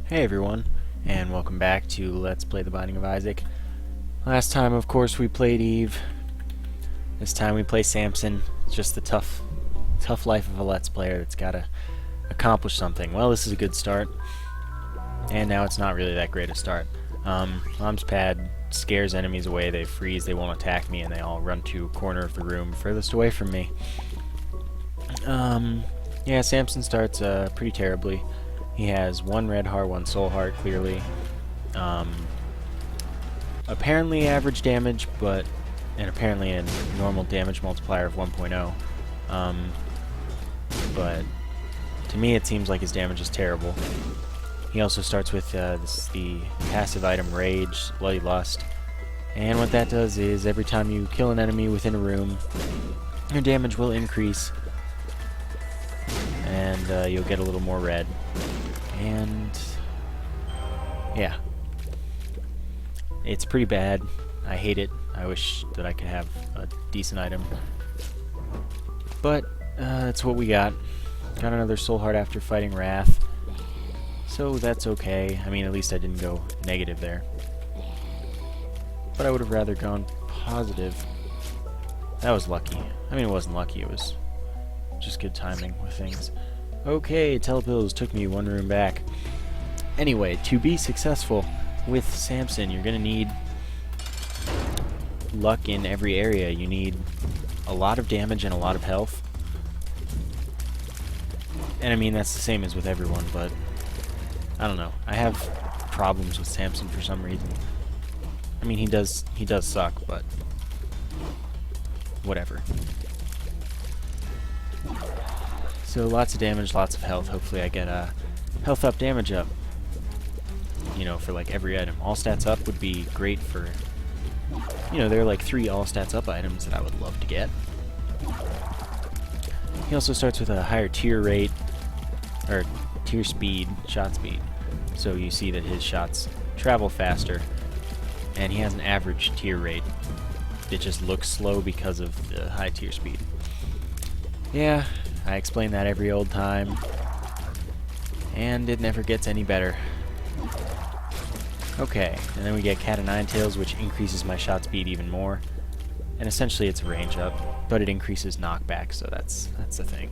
Hey everyone, and welcome back to Let's Play The Binding of Isaac. Last time, of course, we played Eve. This time we play Samson. It's just the tough life of a Let's Player that's gotta accomplish something. Well, this is a good start. And now it's not really that great a start. Mom's pad scares enemies away, they freeze, they won't attack me, and they all run to a corner of the room furthest away from me. Yeah, Samson starts pretty terribly. He has one red heart, one soul heart, clearly. Apparently average damage, and apparently a normal damage multiplier of 1.0. But to me it seems like his damage is terrible. He also starts with the passive item Rage, Bloody Lust. And what that does is every time you kill an enemy within a room, your damage will increase. And you'll get a little more red. And yeah, it's pretty bad. I hate it. I wish that I could have a decent item, but that's what we got. Got another soul heart after fighting Wrath, so that's okay. I mean, at least I didn't go negative there, but I would have rather gone positive. That was lucky. I mean, it wasn't lucky, it was just good timing with things. Okay, telepills took me one room back. Anyway, to be successful with Samson, you're gonna need luck in every area. You need a lot of damage and a lot of health. And I mean, that's the same as with everyone, but I don't know. I have problems with Samson for some reason. I mean, he does suck, but whatever. So lots of damage, lots of health. Hopefully I get a health up, damage up. You know, for like every item. All stats up would be great for... You know, there are like 3 all stats up items that I would love to get. He also starts with a higher tier rate, or tier speed, shot speed. So you see that his shots travel faster, and he has an average tier rate. It just looks slow because of the high tier speed. Yeah, I explain that every old time, and it never gets any better. Okay, and then we get Cat o' Nine Tails, which increases my shot speed even more. And essentially it's a range up, but it increases knockback, so that's the thing.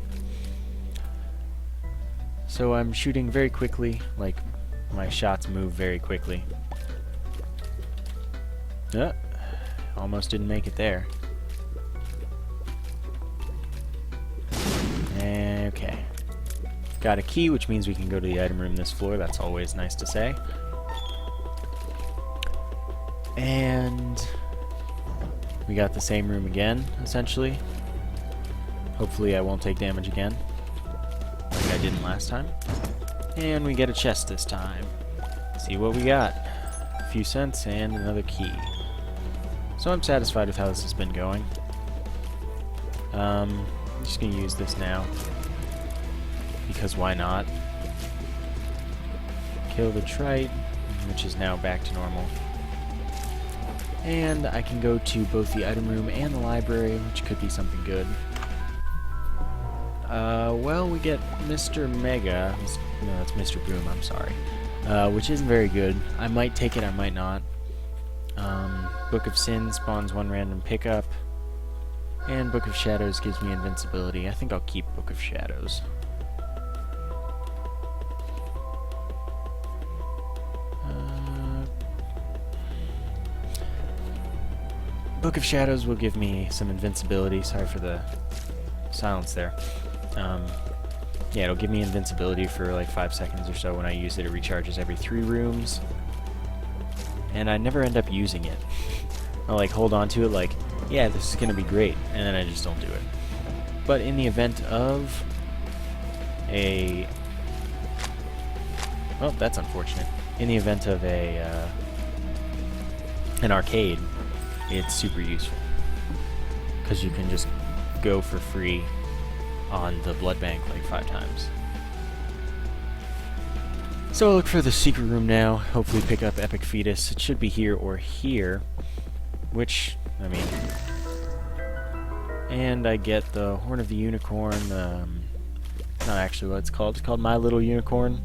So I'm shooting very quickly, like my shots move very quickly. Almost didn't make it there. Okay. Got a key, which means we can go to the item room this floor. That's always nice to say. And we got the same room again, essentially. Hopefully I won't take damage again, like I didn't last time. And we get a chest this time. See what we got. A few cents and another key. So I'm satisfied with how this has been going. I'm just going to use this now, because why not? Kill the trite, which is now back to normal. And I can go to both the item room and the library, which could be something good. Well, we get Mr. Mega. No, that's Mr. Boom, I'm sorry. Which isn't very good. I might take it, I might not. Book of Sin spawns 1 random pickup. And Book of Shadows gives me invincibility. I think I'll keep Book of Shadows. Book of Shadows will give me some invincibility. Sorry for the silence there. Yeah, it'll give me invincibility for like 5 seconds or so when I use it. It recharges every 3 rooms. And I never end up using it. I'll like hold on to it like, yeah, this is gonna be great, and then I just don't do it. But in the event of a... Well, that's unfortunate. In the event of a an arcade, it's super useful, because you can just go for free on the blood bank like 5 times. So I'll look for the secret room now, hopefully pick up Epic Fetus. It should be here or here, which, I mean... And I get the Horn of the Unicorn, not actually what it's called. It's called My Little Unicorn.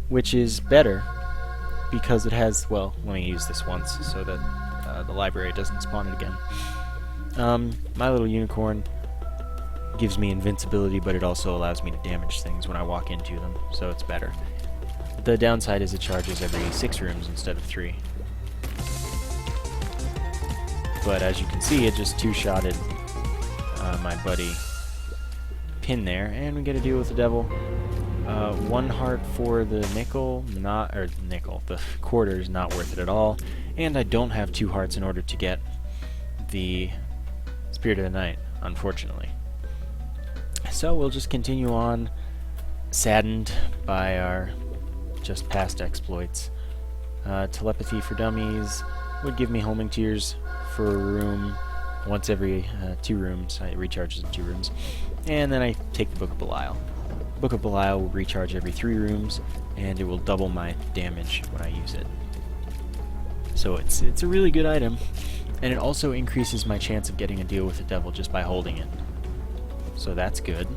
which is better because it has, well, let me use this once so that the library doesn't spawn it again. My little unicorn gives me invincibility, but it also allows me to damage things when I walk into them, so it's better. The downside is it charges every 6 rooms instead of 3. But as you can see, it just two-shotted my buddy Pin there, and we get to deal with the devil. 1 heart for the nickel, the quarter is not worth it at all, and I don't have 2 hearts in order to get the Spirit of the Night, unfortunately. So we'll just continue on, saddened by our just past exploits. Telepathy for Dummies would give me homing tears for a room once every 2 rooms. It recharges in 2 rooms. And then I take the Book of Belial. Book of Belial will recharge every 3 rooms, and it will double my damage when I use it. So it's a really good item, and it also increases my chance of getting a deal with the devil just by holding it. So that's good.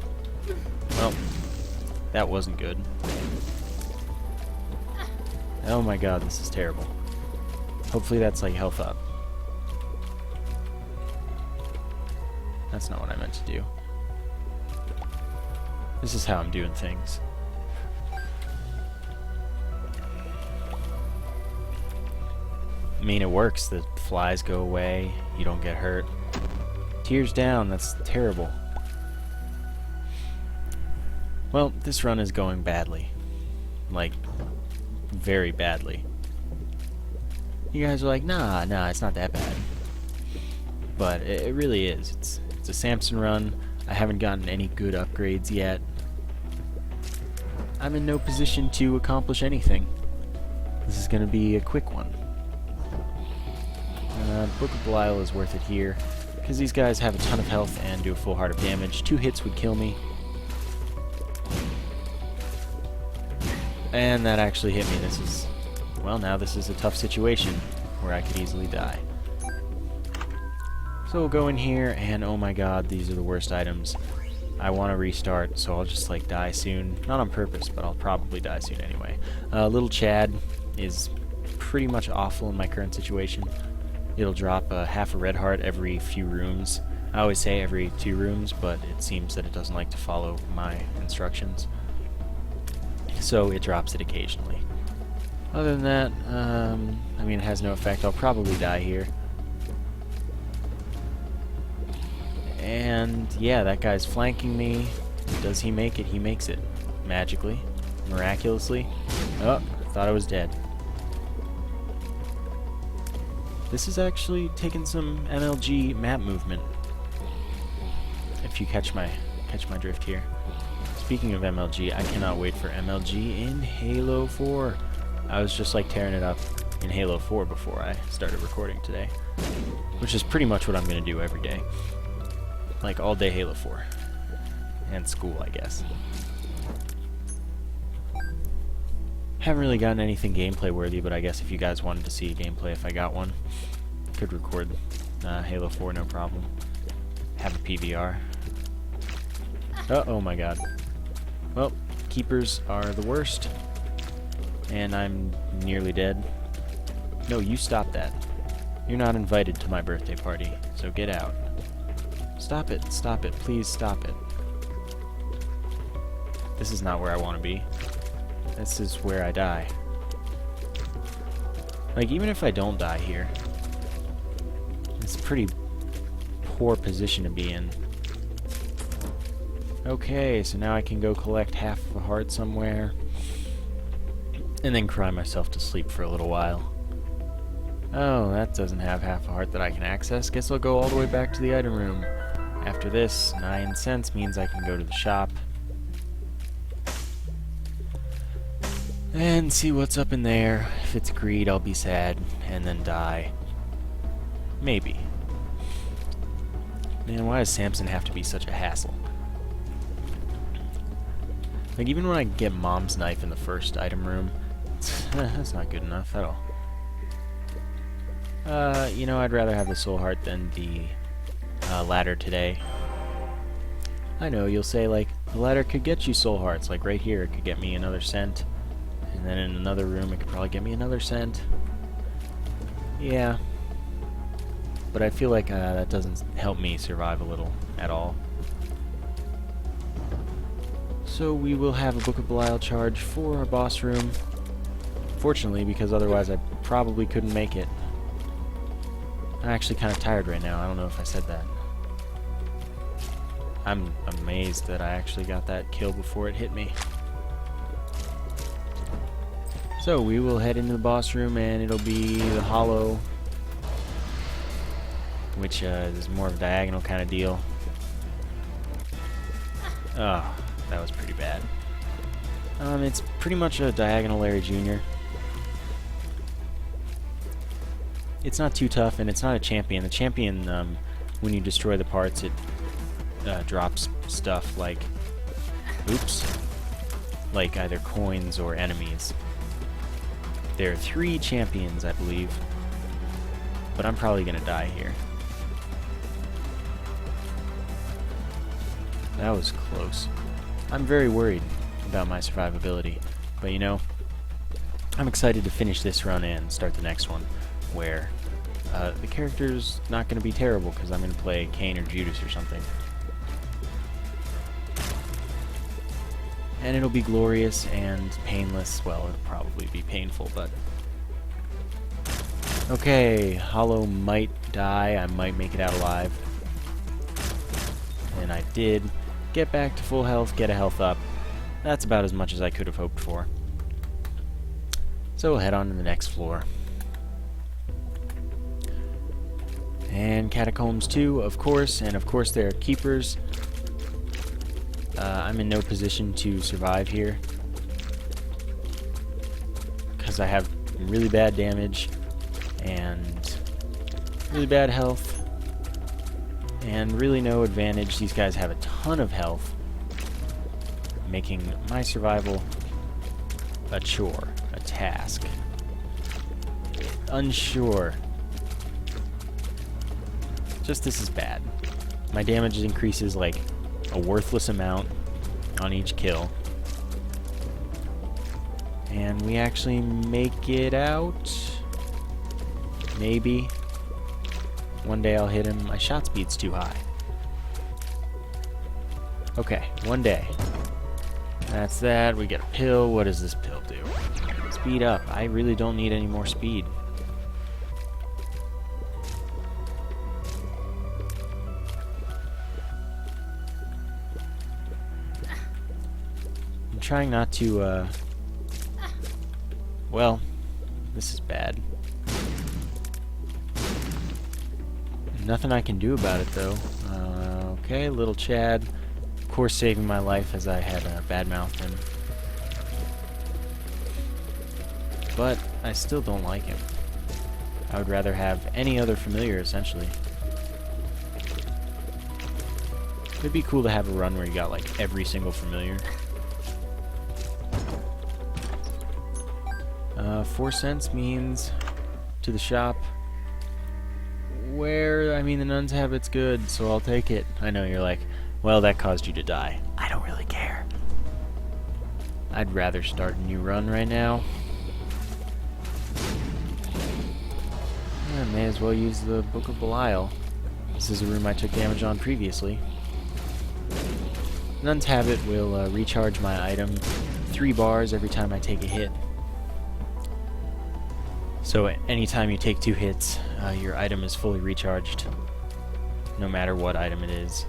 Well, that wasn't good. Oh my god, this is terrible. Hopefully that's like health up. That's not what I meant to do. This is how I'm doing things. I mean, it works. The flies go away. You don't get hurt. Tears down. That's terrible. Well, this run is going badly. Like, very badly. You guys are like, nah, it's not that bad. But it really is. It's a Samson run. I haven't gotten any good upgrades yet. I'm in no position to accomplish anything. This is going to be a quick one. Book of Belial is worth it here, because these guys have a ton of health and do a full heart of damage. 2 hits would kill me. And that actually hit me. Now this is a tough situation where I could easily die. So we'll go in here, and oh my god, these are the worst items. I want to restart, so I'll just like die soon. Not on purpose, but I'll probably die soon anyway. Little Chad is pretty much awful in my current situation. It'll drop half a red heart every few rooms. I always say every 2 rooms, but it seems that it doesn't like to follow my instructions. So it drops it occasionally. Other than that, I mean, it has no effect. I'll probably die here. And yeah, that guy's flanking me. Does he make it? He makes it. Magically. Miraculously. Oh, thought I was dead. This is actually taking some MLG map movement. If you catch my drift here. Speaking of MLG, I cannot wait for MLG in Halo 4. I was just like tearing it up in Halo 4 before I started recording today. Which is pretty much what I'm going to do every day. Like all day Halo 4. And school, I guess. Haven't really gotten anything gameplay worthy, but I guess if you guys wanted to see a gameplay if I got one, could record Halo 4 no problem. Have a PVR. Oh my god. Well, keepers are the worst. And I'm nearly dead. No, you stop that. You're not invited to my birthday party, so get out. Stop it, please stop it. This is not where I want to be. This is where I die. Like, even if I don't die here, it's a pretty poor position to be in. Okay, so now I can go collect half of a heart somewhere, and then cry myself to sleep for a little while. Oh, that doesn't have half a heart that I can access. Guess I'll go all the way back to the item room. After this, 9 cents means I can go to the shop and see what's up in there. If it's greed, I'll be sad and then die. Maybe. Man, why does Samson have to be such a hassle? Like, even when I get Mom's knife in the first item room, that's not good enough at all. You know, I'd rather have the soul heart than the ladder today. I know, you'll say, like, the ladder could get you soul hearts, like right here, it could get me another cent. And then in another room, it could probably get me another cent. Yeah. But I feel like that doesn't help me survive a little at all. So we will have a Book of Belial charge for our boss room. Fortunately, because otherwise I probably couldn't make it. I'm actually kind of tired right now. I don't know if I said that. I'm amazed that I actually got that kill before it hit me. So we will head into the boss room, and it'll be the hollow, which is more of a diagonal kind of deal. Oh, that was pretty bad. It's pretty much a diagonal Larry Jr. It's not too tough, and it's not a champion. The champion, when you destroy the parts, it drops stuff like, oops, like either coins or enemies. There are 3 champions, I believe, but I'm probably gonna die here. That was close. I'm very worried about my survivability, but you know, I'm excited to finish this run and start the next one, where the character's not going to be terrible because I'm going to play Cain or Judas or something. And it'll be glorious and painless. Well, it'll probably be painful, but... Okay, Hollow might die. I might make it out alive. And I did. Get back to full health, get a health up. That's about as much as I could have hoped for. So we'll head on to the next floor. And catacombs too, of course, and of course there are keepers. I'm in no position to survive here because I have really bad damage and really bad health and really no advantage. These guys have a ton of health, making my survival a chore, a task. Unsure. Just this is bad. My damage increases like a worthless amount on each kill. And we actually make it out. Maybe. One day I'll hit him. My shot speed's too high. Okay, one day. That's that. We get a pill. What does this pill do? Speed up. I really don't need any more speed. I'm trying not to, well, this is bad. Nothing I can do about it, though. Okay, little Chad. Of course, saving my life as I had badmouthed him. But I still don't like him. I would rather have any other familiar, essentially. It'd be cool to have a run where you got, like, every single familiar. 4 cents means to the shop. Where, I mean, the nun's habit's good, so I'll take it. I know you're like, well, that caused you to die. I don't really care. I'd rather start a new run right now. I may as well use the Book of Belial. This is a room I took damage on previously. Nun's Habit will recharge my item 3 bars every time I take a hit. So anytime you take 2 hits, your item is fully recharged, no matter what item it is.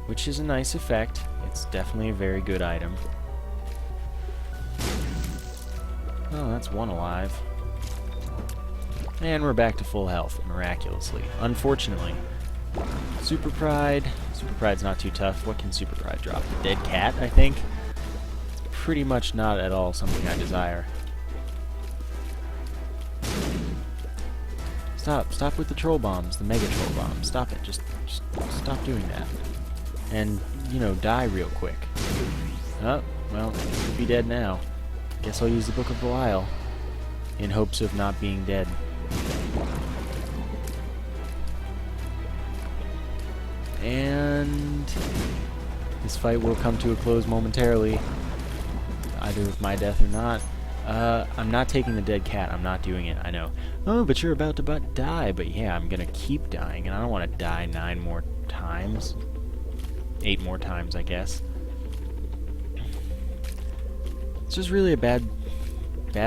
Which is a nice effect. It's definitely a very good item. Oh, that's 1 alive. And we're back to full health, miraculously. Unfortunately. Super Pride. Super Pride's not too tough. What can Super Pride drop? A dead cat, I think? It's pretty much not at all something I desire. Stop with the troll bombs, the mega troll bombs. Stop it. Just stop doing that. And, you know, die real quick. Oh, well, you'd be dead now. Guess I'll use the Book of Belial in hopes of not being dead. And this fight will come to a close momentarily. I either with my death or not. I'm not taking the dead cat. I'm not doing it. I know. Oh, but you're about to die. But yeah, I'm gonna keep dying, and I don't want to die 9 more times. 8 more times, I guess. It's just really a bad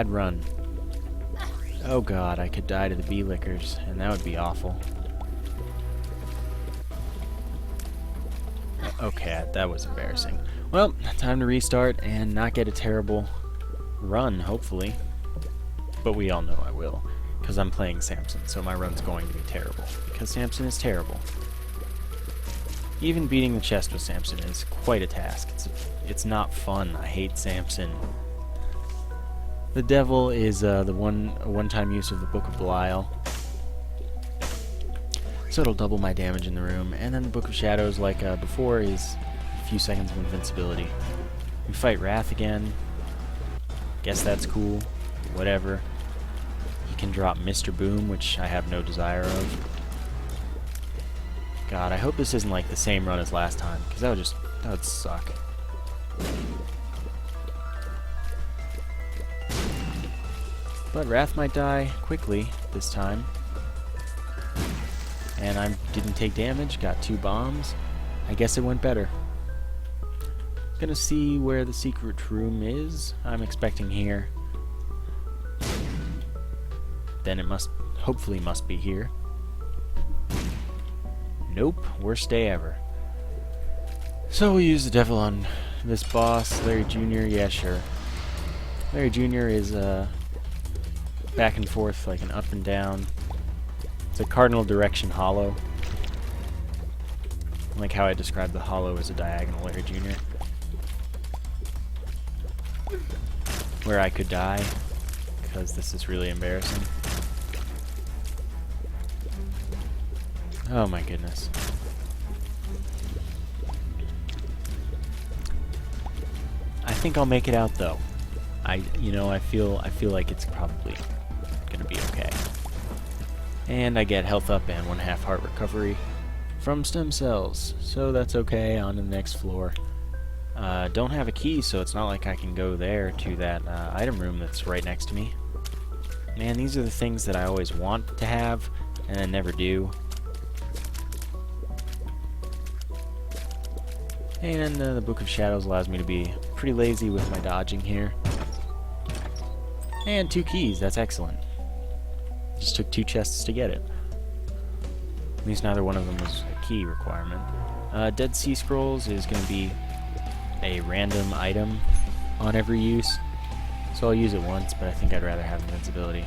run. Oh god, I could die to the bee lickers, and that would be awful. Okay, that was embarrassing. Well, time to restart and not get a terrible run, hopefully. But we all know I will, because I'm playing Samson, so my run's going to be terrible, because Samson is terrible. Even beating the chest with Samson is quite a task. It's not fun. I hate Samson. The devil is a one-time use of the Book of Belial. So it'll double my damage in the room. And then the Book of Shadows, like before, is a few seconds of invincibility. We fight Wrath again. Guess that's cool. Whatever. He can drop Mr. Boom, which I have no desire of. God, I hope this isn't like the same run as last time, because that would suck. But Wrath might die quickly this time. And I didn't take damage, got 2 bombs. I guess it went better. Gonna see where the secret room is. I'm expecting here. Then it hopefully must be here. Nope, worst day ever. So we'll use the devil on this boss, Larry Jr. Yeah, sure. Larry Jr. is back and forth like an up and down. It's a cardinal direction hollow. I like how I described the hollow as a diagonal Larry Jr. Where I could die, because this is really embarrassing. Oh my goodness. I think I'll make it out though. I feel like it's probably gonna be okay. And I get health up and 1/2 heart recovery from stem cells, so that's okay. On to the next floor. Don't have a key, so it's not like I can go there to that item room that's right next to me. Man, these are the things that I always want to have and then never do. And the Book of Shadows allows me to be pretty lazy with my dodging here. And 2 keys, that's excellent. Just took 2 chests to get it. At least neither one of them was a key requirement. Dead Sea Scrolls is going to be a random item on every use. So I'll use it once, but I think I'd rather have invincibility.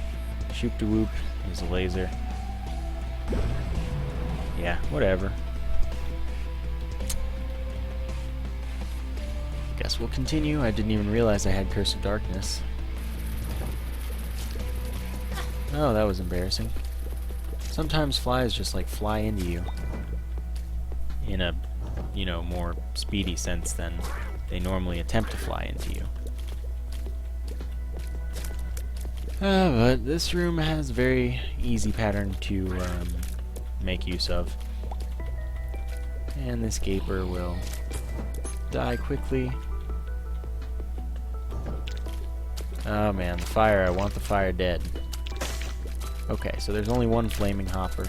Shoop de Whoop is a laser. Yeah, whatever. Guess we'll continue. I didn't even realize I had Curse of Darkness. Oh, that was embarrassing. Sometimes flies just like fly into you. In a, more speedy sense than they normally attempt to fly into you. But this room has a very easy pattern to make use of. And this gaper will die quickly. Oh man, the fire. I want the fire dead. Okay, so there's only one flaming hopper.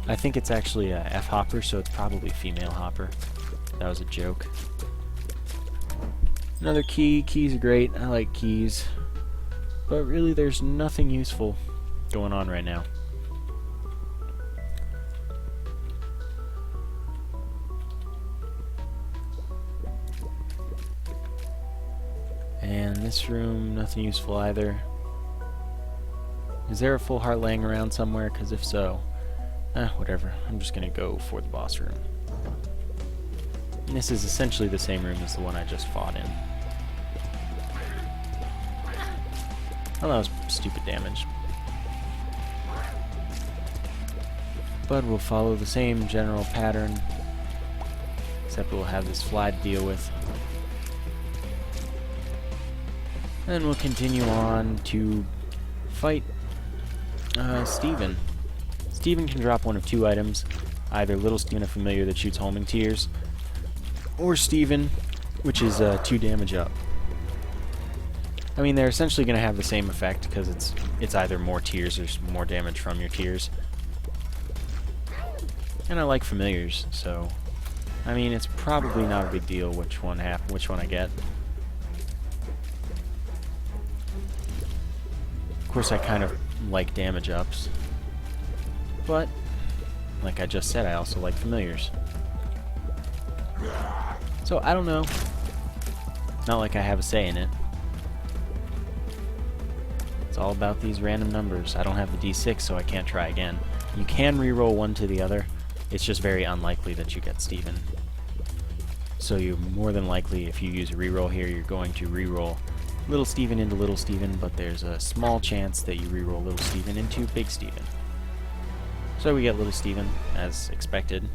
I think it's actually a F hopper, so it's probably female hopper. That was a joke. Another key. Keys are great. I like keys. But really, there's nothing useful going on right now. And this room, nothing useful either. Is there a full heart laying around somewhere? Because if so, whatever. I'm just going to go for the boss room. And this is essentially the same room as the one I just fought in. Oh, that was stupid damage. But we'll follow the same general pattern, except we'll have this fly to deal with. And we'll continue on to fight Steven. Steven can drop one of 2 items, either Little Steven, a familiar that shoots homing tears, or Steven, which is 2 damage up. I mean, they're essentially going to have the same effect because it's either more tears or more damage from your tears. And I like familiars, so I mean, it's probably not a big deal which one I get. Of course, I kind of like damage ups, but like I just said, I also like familiars. So I don't know. Not like I have a say in it. It's all about these random numbers. I don't have the D6, so I can't try again. You can reroll one to the other. It's just very unlikely that you get Steven. So you're more than likely, if you use a reroll here, you're going to reroll Little Steven into Little Steven, but there's a small chance that you reroll Little Steven into Big Steven. So we get Little Steven, as expected.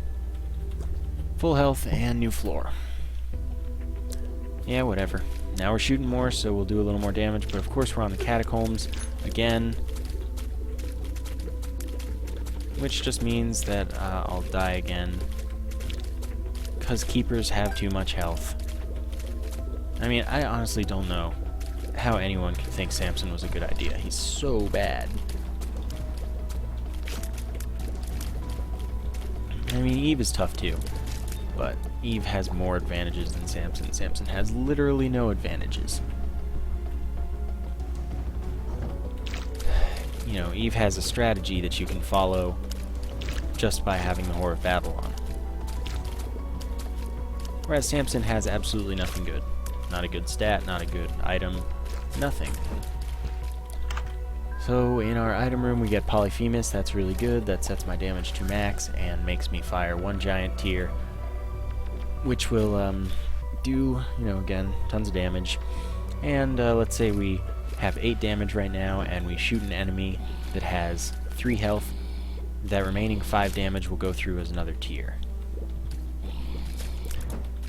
Full health and new floor. Yeah, whatever. Now we're shooting more, so we'll do a little more damage, but of course we're on the catacombs again. Which just means that I'll die again. Because keepers have too much health. I mean, I honestly don't know how anyone could think Samson was a good idea. He's so bad. I mean, Eve is tough too. But Eve has more advantages than Samson. Samson has literally no advantages. You know, Eve has a strategy that you can follow just by having the Whore of Battle on. Whereas Samson has absolutely nothing good. Not a good stat, not a good item, nothing. So in our item room we get Polyphemus, that's really good. That sets my damage to max and makes me fire 1 giant tier, which will do, you know, again, tons of damage. And let's say we have 8 damage right now and we shoot an enemy that has 3 health. That remaining 5 damage will go through as another tier.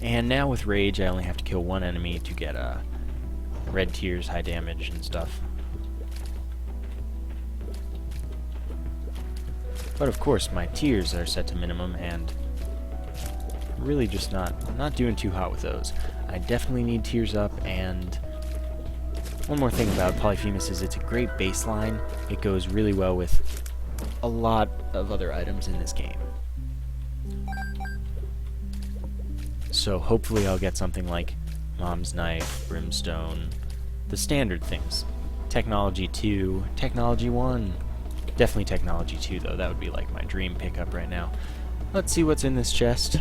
And now with Rage, I only have to kill 1 enemy to get red tiers, high damage, and stuff. But of course, my tiers are set to minimum, and really just not doing too hot with those. I definitely need tiers up, and one more thing about Polyphemus is it's a great baseline. It goes really well with a lot of other items in this game. So hopefully I'll get something like Mom's Knife, Brimstone, the standard things. Technology 2, Technology 1. Definitely Technology 2 though, that would be like my dream pickup right now. Let's see what's in this chest.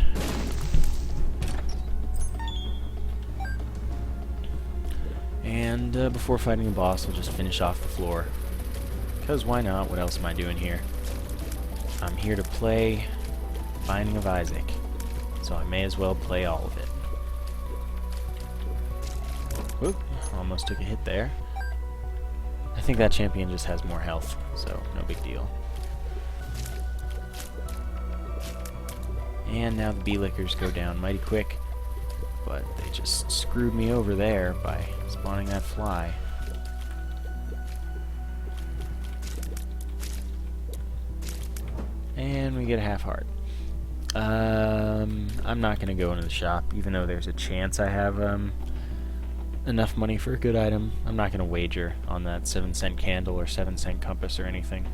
And before fighting the boss, we'll just finish off the floor. Because why not? What else am I doing here? I'm here to play Binding of Isaac. So I may as well play all of it. Whoop, almost took a hit there. I think that champion just has more health, so no big deal. And now the bee lickers go down mighty quick, but they just screwed me over there by spawning that fly. And we get a half heart. I'm not going to go into the shop, even though there's a chance I have enough money for a good item. I'm not going to wager on that 7-cent candle or 7-cent compass or anything.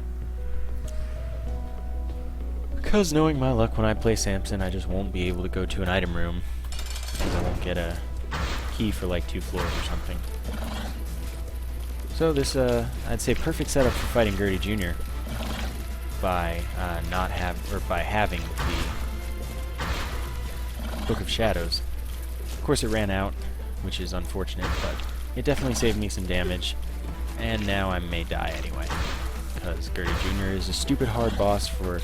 Because knowing my luck when I play Samson, I just won't be able to go to an item room. Because I won't get a key for like 2 floors or something. So this, I'd say perfect setup for fighting Gertie Jr. by having the Book of Shadows. Of course it ran out, which is unfortunate, but it definitely saved me some damage, and now I may die anyway, because Gertie Jr. is a stupid hard boss for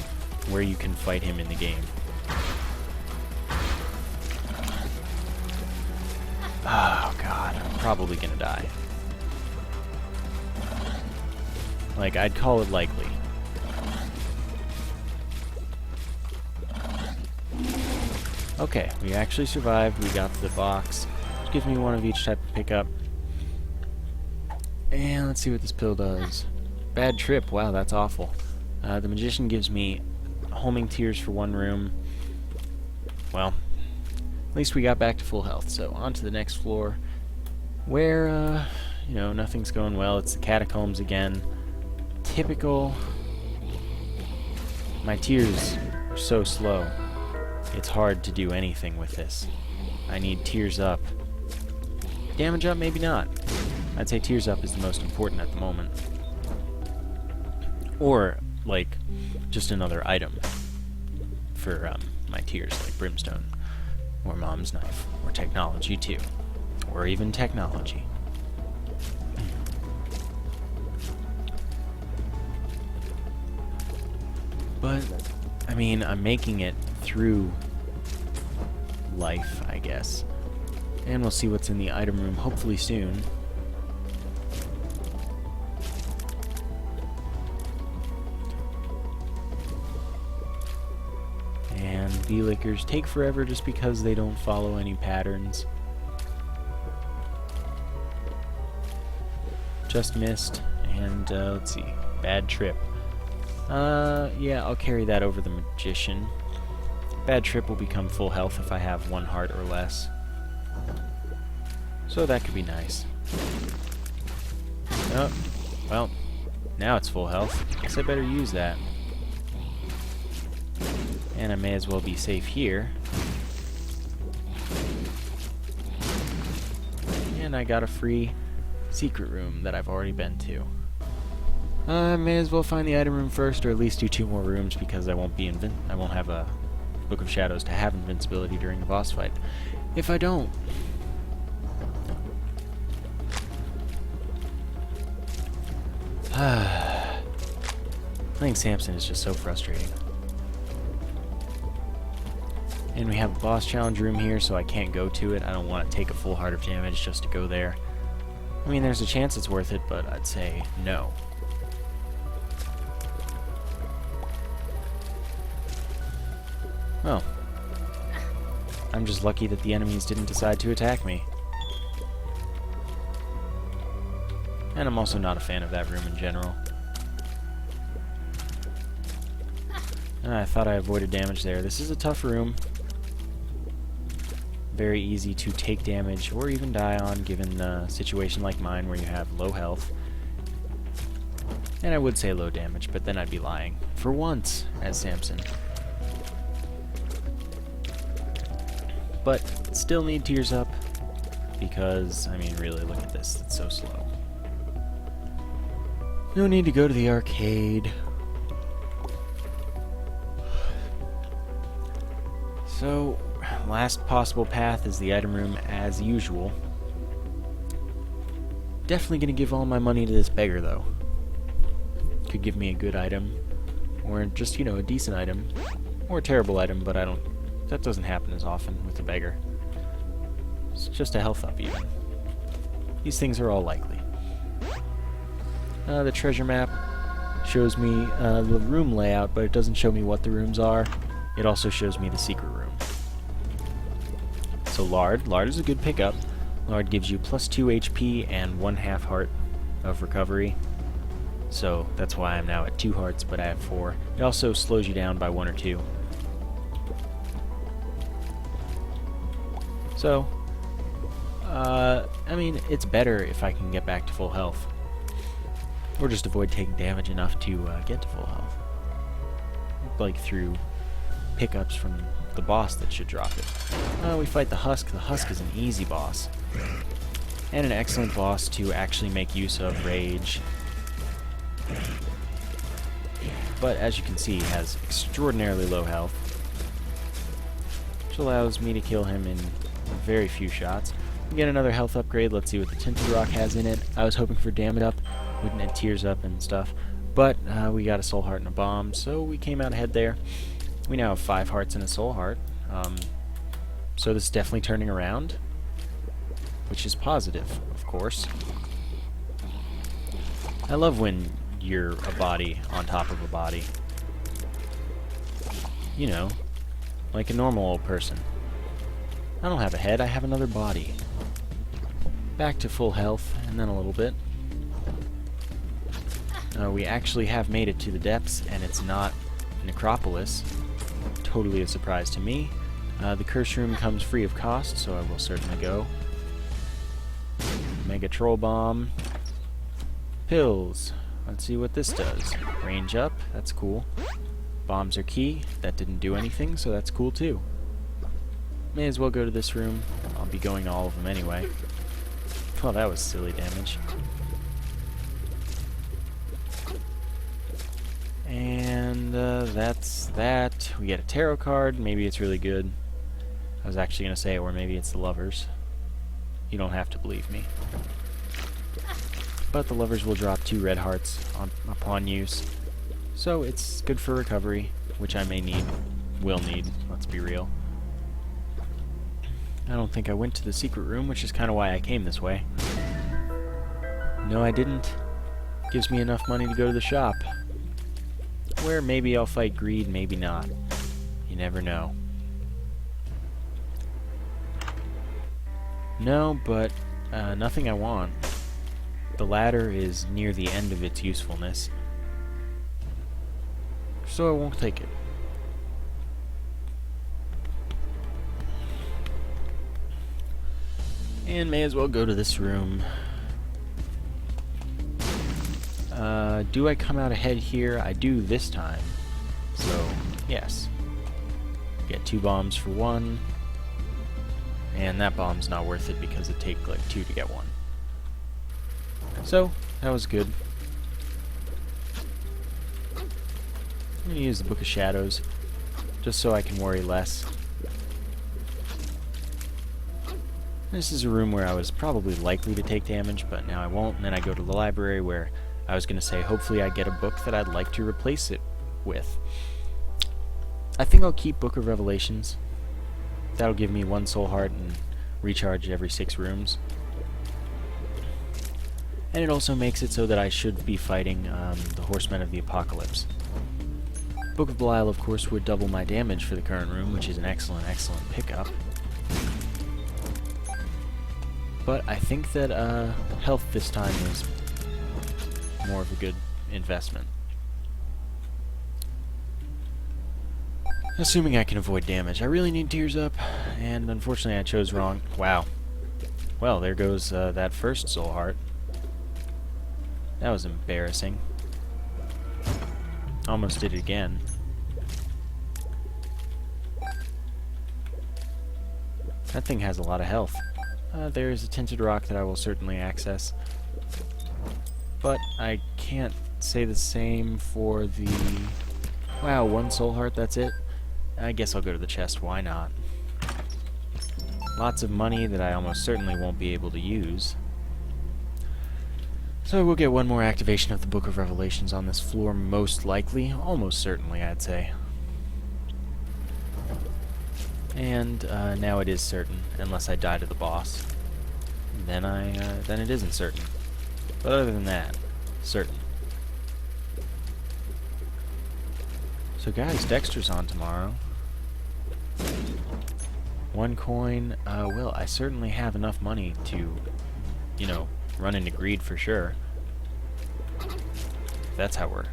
where you can fight him in the game. Oh god, I'm probably gonna die. Like, I'd call it likely. Okay, we actually survived. We got the box, which gives me 1 of each type of pickup. And let's see what this pill does. Bad trip. Wow, that's awful. The magician gives me homing tears for 1 room. Well, At least we got back to full health. So on to the next floor, where, you know, nothing's going well. It's the catacombs again. Typical. My tears are so slow. It's hard to do anything with this. I need tears up. Damage up, maybe not. I'd say tears up is the most important at the moment. Or, like, just another item for my tears, like brimstone, or mom's knife, or technology too, or even technology. But, I mean, I'm making it through life, I guess. And we'll see what's in the item room hopefully soon. And V-Lickers take forever just because they don't follow any patterns. Just missed. And, let's see. Bad trip. Yeah, I'll carry that over the Magician. Bad trip will become full health if I have 1 heart or less. So that could be nice. Oh, well, now it's full health. Guess I better use that. And I may as well be safe here. And I got a free secret room that I've already been to. I may as well find the item room first, or at least do 2 more rooms, because I won't have a Book of Shadows to have invincibility during the boss fight. If I don't. Playing Samson is just so frustrating. And we have a boss challenge room here, so I can't go to it. I don't want to take a full heart of damage just to go there. I mean, there's a chance it's worth it, but I'd say no. Well, I'm just lucky that the enemies didn't decide to attack me. And I'm also not a fan of that room in general. I thought I avoided damage there. This is a tough room. Very easy to take damage or even die on, given a situation like mine where you have low health. And I would say low damage, but then I'd be lying. For once, as Samson. But still need tears up, because, I mean, really, look at this. It's so slow. No need to go to the arcade. So, last possible path is the item room as usual. Definitely gonna give all my money to this beggar, though. Could give me a good item, or just, you know, a decent item, or a terrible item, but that doesn't happen as often with a beggar. It's just a health up, even. These things are all likely. The treasure map shows me the room layout, but it doesn't show me what the rooms are. It also shows me the secret room. So Lard is a good pickup. Lard gives you plus 2 HP and 1/2 heart of recovery. So that's why I'm now at 2 hearts, but I have 4. It also slows you down by 1 or 2. So, I mean, it's better if I can get back to full health. Or just avoid taking damage enough to get to full health. Like through pickups from the boss that should drop it. We fight the Husk. The Husk is an easy boss. And an excellent boss to actually make use of rage. But as you can see, he has extraordinarily low health, which allows me to kill him in very few shots. We get another health upgrade. Let's see what the Tinted Rock has in it. I was hoping for Damn It Up, with tears up and stuff, but we got a soul heart and a bomb, so we came out ahead there. We now have 5 hearts and a soul heart, so this is definitely turning around, which is positive, of course. I love when you're a body on top of a body. You know, like a normal old person. I don't have a head, I have another body. Back to full health, and then a little bit. We actually have made it to the depths, and it's not Necropolis. Totally a surprise to me. The curse room comes free of cost, so I will certainly go. Mega Troll Bomb. Pills. Let's see what this does. Range up, that's cool. Bombs are key, that didn't do anything, so that's cool too. May as well go to this room. I'll be going to all of them anyway. Well, that was silly damage. And that's that. We get a tarot card. Maybe it's really good. I was actually going to say, or maybe it's the lovers. You don't have to believe me. But the lovers will drop 2 red hearts upon use. So it's good for recovery, which I may need. Will need, let's be real. I don't think I went to the secret room, which is kind of why I came this way. No, I didn't. Gives me enough money to go to the shop. Where maybe I'll fight greed, maybe not. You never know. No, but nothing I want. The ladder is near the end of its usefulness, so I won't take it. And may as well go to this room. Do I come out ahead here? I do this time. So, yes. Get 2 bombs for 1. And that bomb's not worth it because it takes like 2 to get 1. So, that was good. I'm going to use the Book of Shadows, just so I can worry less. This is a room where I was probably likely to take damage, but now I won't, and then I go to the library where I was going to say hopefully I get a book that I'd like to replace it with. I think I'll keep Book of Revelations. That'll give me 1 soul heart and recharge every 6 rooms. And it also makes it so that I should be fighting the Horsemen of the Apocalypse. Book of Belial, of course, would double my damage for the current room, which is an excellent, excellent pickup. But I think that health this time is more of a good investment. Assuming I can avoid damage. I really need Tears Up, and unfortunately I chose wrong. Wow. Well, there goes that first soul heart. That was embarrassing. Almost did it again. That thing has a lot of health. There's a tinted rock that I will certainly access. But I can't say the same for the... Wow, 1 soul heart, that's it? I guess I'll go to the chest, why not? Lots of money that I almost certainly won't be able to use. So we'll get 1 more activation of the Book of Revelations on this floor, most likely. Almost certainly, I'd say. And now it is certain, unless I die to the boss. Then it isn't certain. But other than that, certain. So guys, Dexter's on tomorrow. 1 coin. Well, I certainly have enough money to, you know, run into greed for sure. That's how we're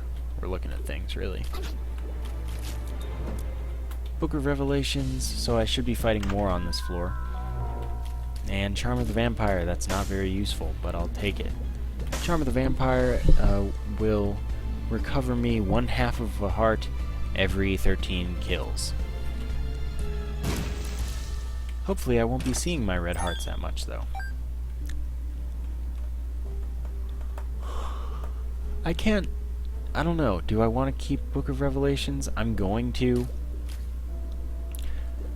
looking at things, really. Book of Revelations, so I should be fighting more on this floor. And Charm of the Vampire, that's not very useful, but I'll take it. Charm of the Vampire will recover me 1/2 of a heart every 13 kills. Hopefully I won't be seeing my red hearts that much, though. I don't know. Do I want to keep Book of Revelations? I'm going to.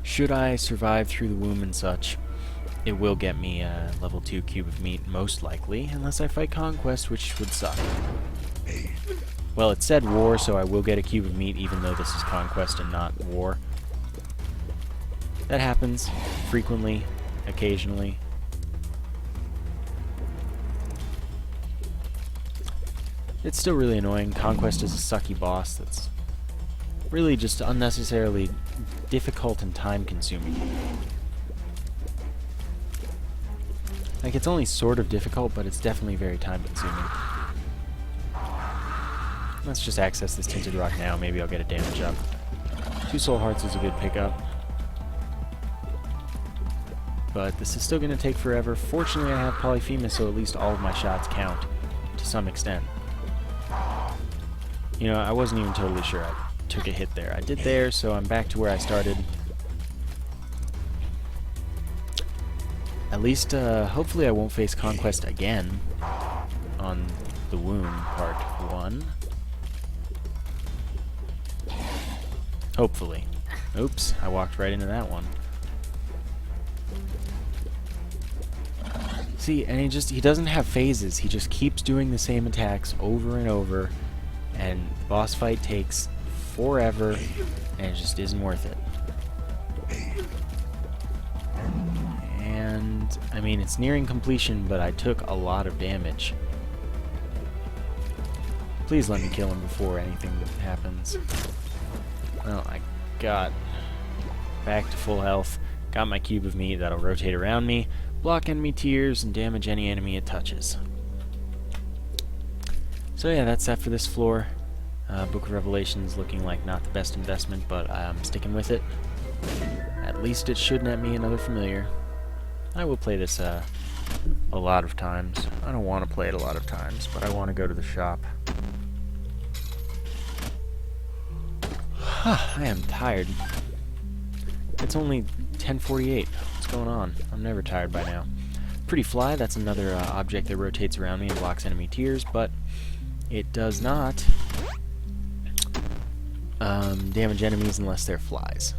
Should I survive through the womb and such, it will get me a level 2 cube of meat, most likely, unless I fight Conquest, which would suck. Well, it said war, so I will get a cube of meat, even though this is Conquest and not war. That happens frequently, occasionally. It's still really annoying. Conquest is a sucky boss that's really just unnecessarily difficult and time-consuming. Like, it's only sort of difficult, but it's definitely very time-consuming. Let's just access this Tinted Rock now. Maybe I'll get a damage up. 2 Soul Hearts is a good pickup. but this is still going to take forever. Fortunately, I have Polyphemus, so at least all of my shots count to some extent. You know, I wasn't even totally sure I took a hit there. I did there, so I'm back to where I started. At least, hopefully I won't face Conquest again on the Wound Part 1. Hopefully. Oops, I walked right into that one. See, and he doesn't have phases. He just keeps doing the same attacks over and over, and the boss fight takes forever, and it just isn't worth it. And, I mean, it's nearing completion, but I took a lot of damage. Please let me kill him before anything happens. Well, I got back to full health, got my cube of meat that'll rotate around me, block enemy tiers, and damage any enemy it touches. So yeah, that's that for this floor. Book of Revelations looking like not the best investment, but I'm sticking with it. At least it should net me another familiar. I will play this a lot of times. I don't want to play it a lot of times, but I want to go to the shop. I am tired. It's only 10:48. What's going on? I'm never tired by now. Pretty Fly, that's another object that rotates around me and blocks enemy tiers, but it does not damage enemies unless they're flies.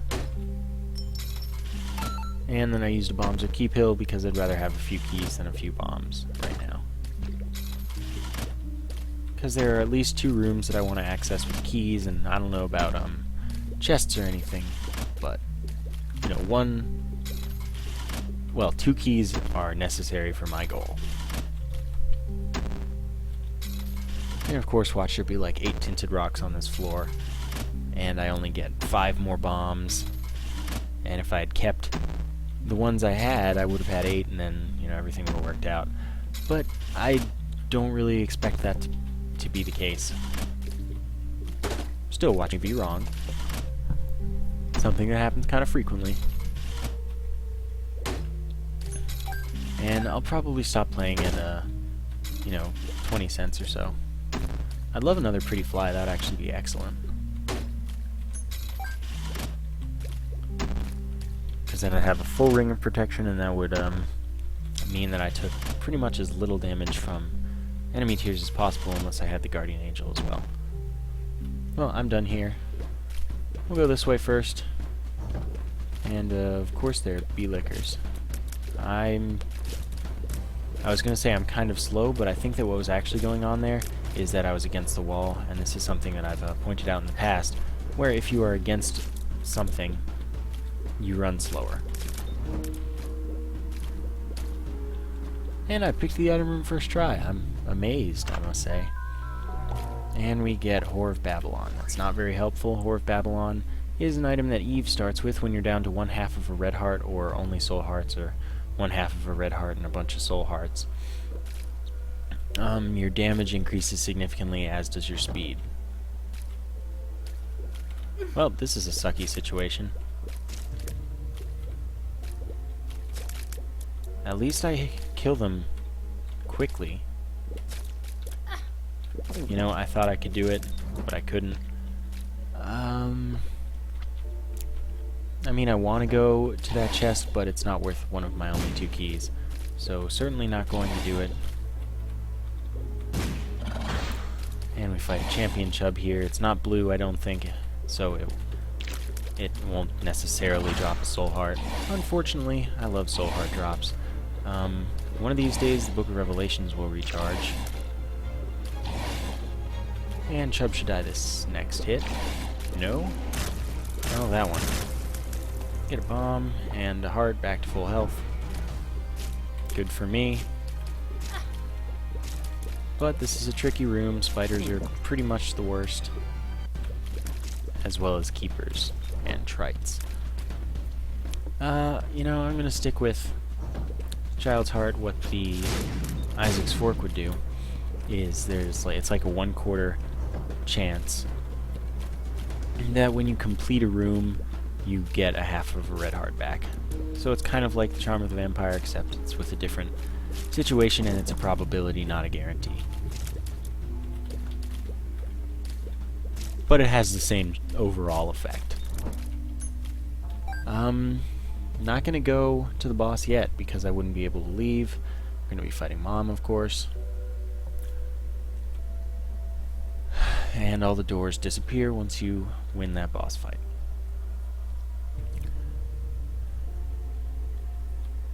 And then I used a Bombs of Keep Hill because I'd rather have a few keys than a few bombs right now. Because there are at least 2 rooms that I want to access with keys, and I don't know about chests or anything, but you know, 2 keys are necessary for my goal. And of course, watch there be like 8 tinted rocks on this floor, and I only get 5 more bombs. And if I had kept the ones I had, I would have had 8, and then, you know, everything would have worked out. But I don't really expect that to be the case. Still, watch me be wrong. Something that happens kind of frequently. And I'll probably stop playing at, you know, 20 cents or so. I'd love another Pretty Fly. That'd actually be excellent. Because then I'd have a full ring of protection, and that would mean that I took pretty much as little damage from enemy tiers as possible, unless I had the Guardian Angel as well. Well, I'm done here. We'll go this way first. And, of course, there are bee-lickers. I was going to say I'm kind of slow, but I think that what was actually going on there is that I was against the wall, and this is something that I've pointed out in the past, where if you are against something, you run slower. And I picked the item room first try. I'm amazed, I must say. And we get Whore of Babylon. That's not very helpful. Whore of Babylon is an item that Eve starts with when you're down to 1/2 of a red heart, or only soul hearts, or 1/2 of a red heart and a bunch of soul hearts. Your damage increases significantly, as does your speed. Well, this is a sucky situation. At least I kill them quickly. You know, I thought I could do it, but I couldn't. I mean, I want to go to that chest, but it's not worth one of my only 2 keys. So, certainly not going to do it. And we fight a champion chub here. It's not blue, I don't think, so it won't necessarily drop a soul heart. Unfortunately, I love soul heart drops. One of these days, the Book of Revelations will recharge. And Chub should die this next hit. No? Oh, that one. Get a bomb and a heart, back to full health. Good for me. But this is a tricky room. Spiders are pretty much the worst, as well as keepers and trites. You know, I'm gonna stick with Child's Heart. What the Isaac's Fork would do is it's like a 1/4 chance that when you complete a room, you get a half of a red heart back. So it's kind of like the Charm of the Vampire, except it's with a different situation and it's a probability, not a guarantee. But it has the same overall effect. Not gonna go to the boss yet because I wouldn't be able to leave. We're gonna be fighting Mom, of course. And all the doors disappear once you win that boss fight.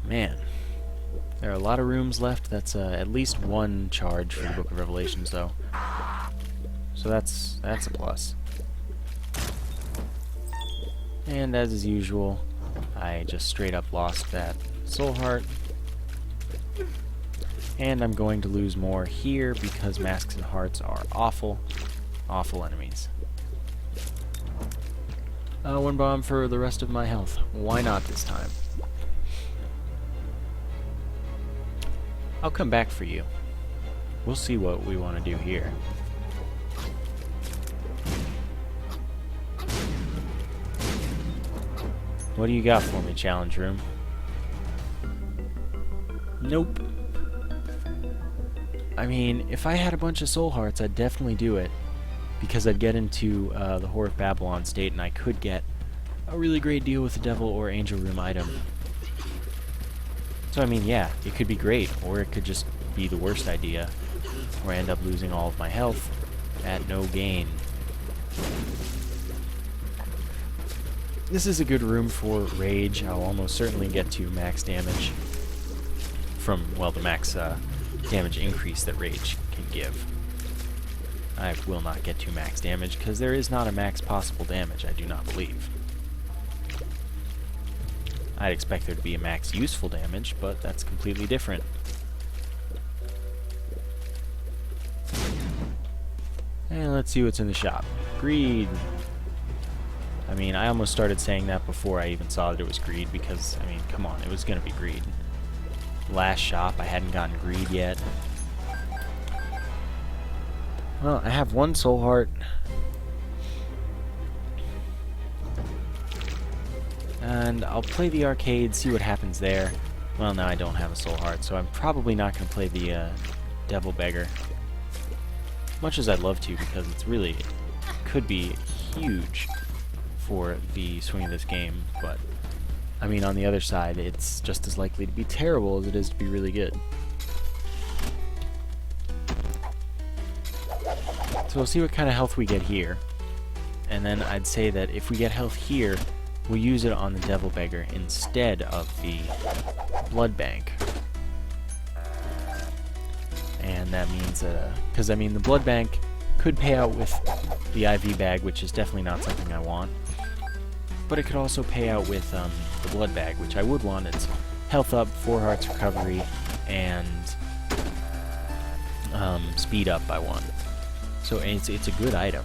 Man, there are a lot of rooms left. That's at least one charge for the Book of Revelations, though. So that's a plus. And as is usual, I just straight up lost that soul heart. And I'm going to lose more here because masks and hearts are awful, awful enemies. One bomb for the rest of my health. Why not this time? I'll come back for you. We'll see what we want to do here. What do you got for me, challenge room? Nope. I mean, if I had a bunch of soul hearts, I'd definitely do it. Because I'd get into the Whore of Babylon state and I could get a really great deal with the Devil or Angel Room item. So I mean, yeah, it could be great, or it could just be the worst idea, where I end up losing all of my health at no gain. This is a good room for rage. I'll almost certainly get to max damage from, well, the max damage increase that rage can give. I will not get to max damage, because there is not a max possible damage, I do not believe. I'd expect there to be a max useful damage, but that's completely different. And let's see what's in the shop. Greed. I mean, I almost started saying that before I even saw that it was greed, because, I mean, come on, it was going to be greed. Last shop, I hadn't gotten greed yet. Well, I have one soul heart. And I'll play the arcade, see what happens there. Well, now I don't have a soul heart, so I'm probably not going to play the Devil Beggar. Much as I'd love to, because it's really could be huge for the swing of this game, but I mean, on the other side, it's just as likely to be terrible as it is to be really good. So we'll see what kind of health we get here. And then I'd say that if we get health here, we'll use it on the Devil Beggar instead of the Blood Bank. And that means, because I mean, the Blood Bank could pay out with the IV bag, which is definitely not something I want. But it could also pay out with the Blood Bag, which I would want. It's health up, 4 hearts recovery, and speed up by 1. So it's a good item.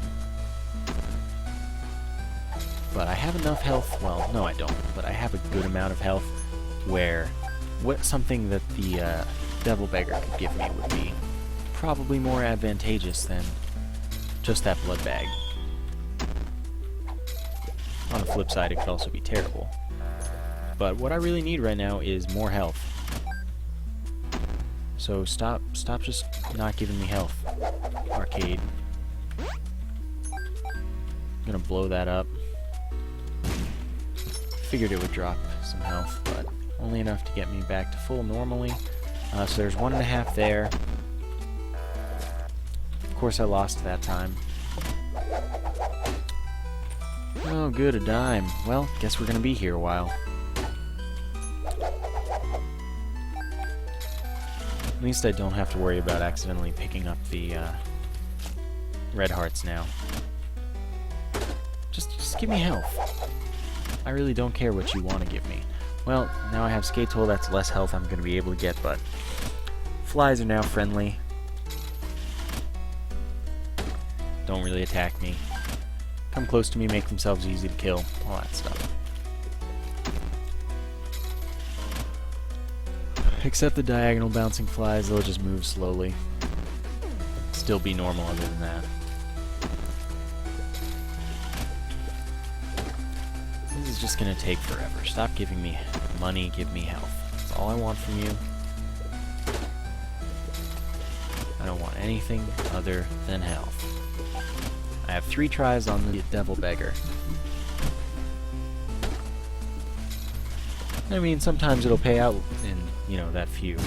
But I have enough health, well, no I don't, but I have a good amount of health where something that the Devil Beggar could give me would be probably more advantageous than just that Blood Bag. On the flip side, it could also be terrible. But what I really need right now is more health. So stop just not giving me health, arcade. I'm gonna blow that up. Figured it would drop some health, but only enough to get me back to full normally. So there's 1.5 there. Of course I lost that time. Oh good, a dime. Well, guess we're gonna be here a while. At least I don't have to worry about accidentally picking up the red hearts now. Just give me health. I really don't care what you want to give me. Well, now I have Skate Toll, that's less health I'm going to be able to get, but flies are now friendly. Don't really attack me. Come close to me, make themselves easy to kill, all that stuff. Except the diagonal bouncing flies, they'll just move slowly. Still be normal other than that. This is is just gonna take forever. Stop giving me money, give me health. That's all I want from you. I don't want anything other than health. I have 3 tries on the Devil Beggar. I mean, sometimes it'll pay out in, you know, that few.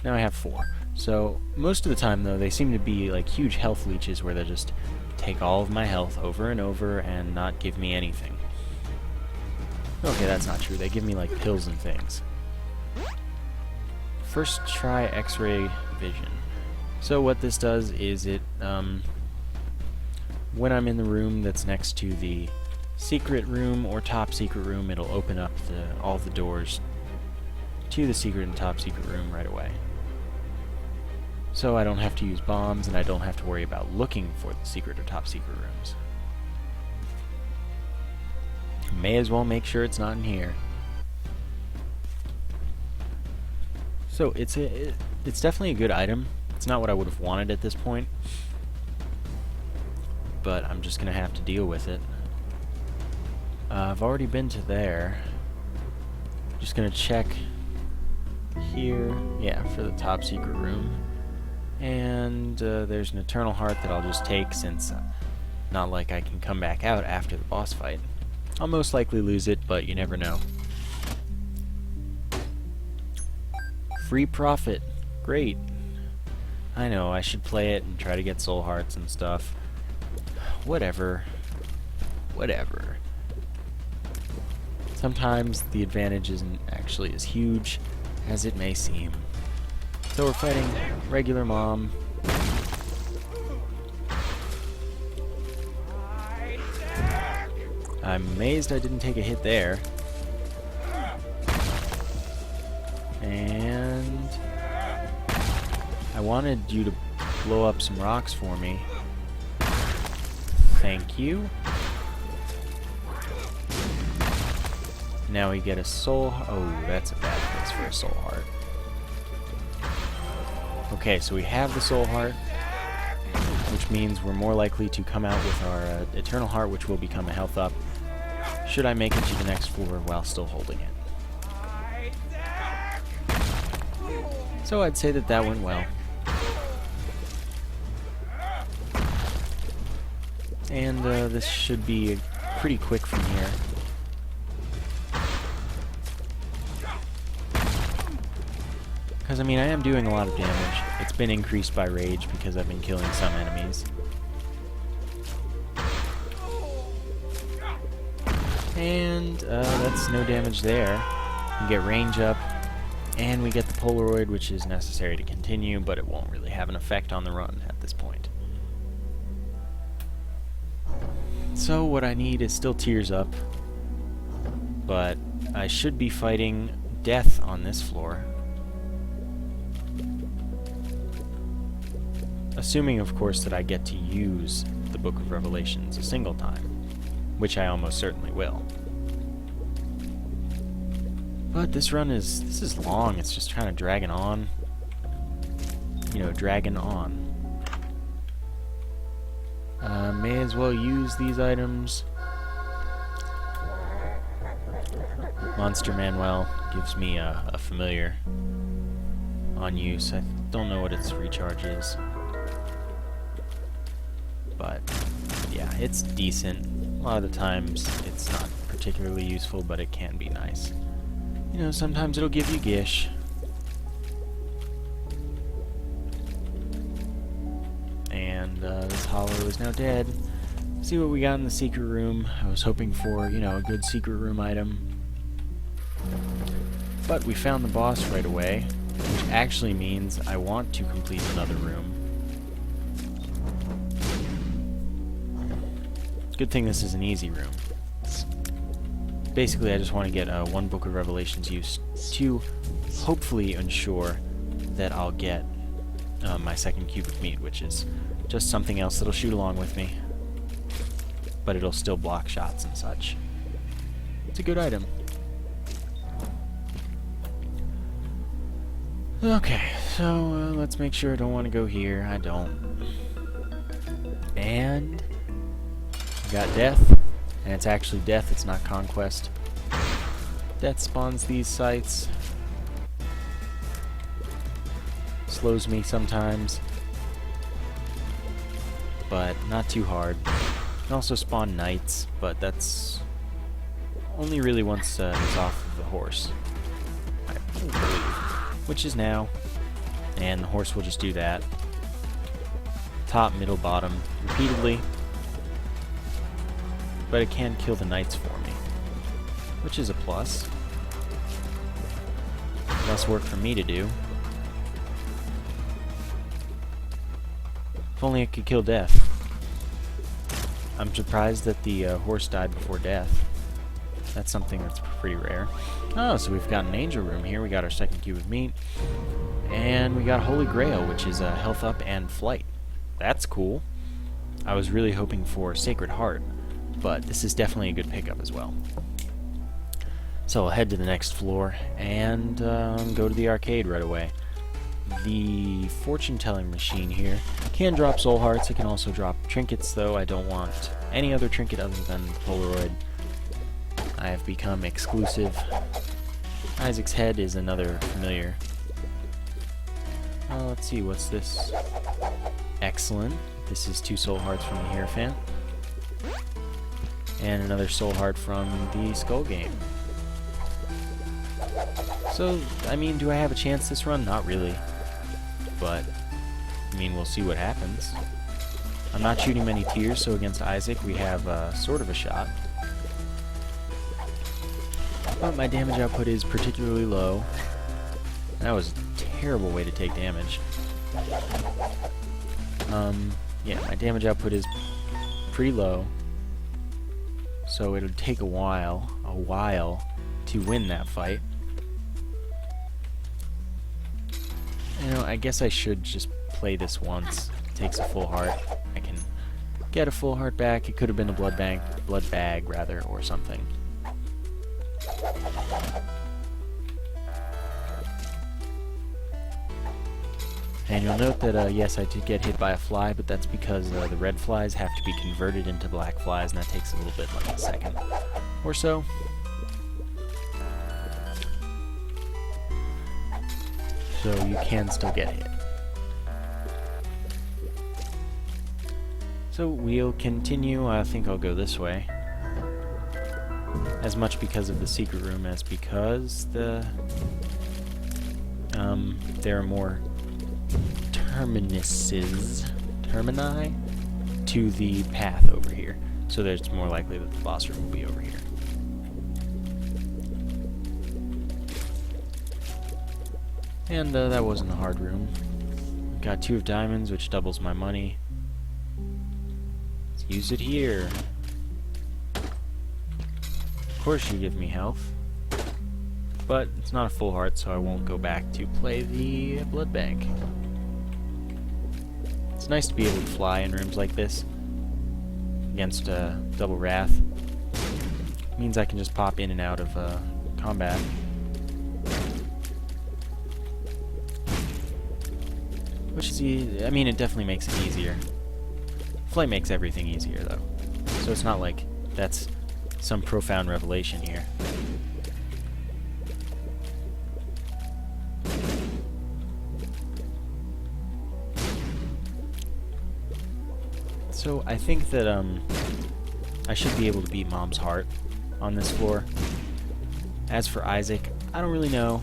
Now I have 4. So, most of the time, though, they seem to be like huge health leeches where they'll just take all of my health over and over and not give me anything. Okay, that's not true. They give me like pills and things. First try X-ray vision. So what this does is it, when I'm in the room that's next to the secret room or top secret room, it'll open up all the doors to the secret and top secret room right away. So I don't have to use bombs, and I don't have to worry about looking for the secret or top secret rooms. May as well make sure it's not in here. So it's definitely a good item. It's not what I would have wanted at this point, but I'm just gonna have to deal with it. I've already been to there. Just gonna check here, yeah, for the top secret room. And there's an Eternal Heart that I'll just take, since not like I can come back out after the boss fight. I'll most likely lose it, but you never know. Free profit. Great. I know, I should play it and try to get soul hearts and stuff. Whatever. Whatever. Sometimes the advantage isn't actually as huge as it may seem. So we're fighting regular mom. I'm amazed I didn't take a hit there. And I wanted you to blow up some rocks for me. Thank you. Now we get a soul. Oh, that's a bad place for a soul heart. Okay, so we have the soul heart, which means we're more likely to come out with our Eternal Heart, which will become a health up, should I make it to the next floor while still holding it. So I'd say that that went well. And this should be pretty quick from here. Because, I mean, I am doing a lot of damage. It's been increased by rage because I've been killing some enemies. And that's no damage there. We get range up, and we get the Polaroid, which is necessary to continue, but it won't really have an effect on the run at this point. So what I need is still tears up, but I should be fighting death on this floor. Assuming, of course, that I get to use the Book of Revelations a single time, which I almost certainly will. But this run is long. It's just kind of dragging on. You know, dragging on. May as well use these items. Monster Manuel gives me a familiar on use. I don't know what its recharge is. But, yeah, it's decent. A lot of the times it's not particularly useful, but it can be nice. You know, sometimes it'll give you Gish. And this hollow is now dead. See what we got in the secret room. I was hoping for, you know, a good secret room item. But we found the boss right away, which actually means I want to complete another room. Good thing this is an easy room. Basically, I just want to get one Book of Revelations use to hopefully ensure that I'll get my second cube of meat, which is just something else that'll shoot along with me. But it'll still block shots and such. It's a good item. Okay, so let's make sure I don't want to go here. I don't. And got death, And it's actually death, it's not conquest. Death spawns these sites. Slows me sometimes. But not too hard. Can also spawn knights, but that's only really once he's off of the horse. I believe. Which is now. And the horse will just do that. Top, middle, bottom, repeatedly. But it can kill the knights for me, which is a plus. Less work for me to do. If only it could kill death. I'm surprised that the horse died before death. That's something that's pretty rare. Oh, so we've got an angel room here. We got our second cube of meat. And we got Holy Grail, which is health up and flight. That's cool. I was really hoping for Sacred Heart, but this is definitely a good pickup as well. So I'll head to the next floor and go to the arcade right away. The fortune-telling machine here can drop soul hearts. It can also drop trinkets, though. I don't want any other trinket other than Polaroid. I have become exclusive. Isaac's head is another familiar. Let's see, what's this? Excellent. This is 2 soul hearts from the Hierophant. And another soul heart from the Skull game. So, I mean, do I have a chance this run? Not really. But, I mean, we'll see what happens. I'm not shooting many tears, so against Isaac we have sort of a shot. But my damage output is particularly low. That was a terrible way to take damage. Yeah, my damage output is pretty low. So it'll take a while to win that fight. You know, I guess I should just play this once. It takes a full heart. I can get a full heart back. It could have been a blood bag rather, or something. And you'll note that, yes, I did get hit by a fly, but that's because the red flies have to be converted into black flies, and that takes a little bit, like a second or so. So you can still get hit. So we'll continue. I think I'll go this way. As much because of the secret room as because there are more termini to the path over here, so that it's more likely that the boss room will be over here. And that wasn't a hard room. Got 2 of diamonds, which doubles my money. Let's use it here. Of course you give me health, but it's not a full heart, so I won't go back to play the blood bank. It's nice to be able to fly in rooms like this against double wrath. It means I can just pop in and out of combat. Which is I mean, it definitely makes it easier. Flight makes everything easier, though. So it's not like that's some profound revelation here. So I think that I should be able to beat Mom's heart on this floor. As for Isaac, I don't really know.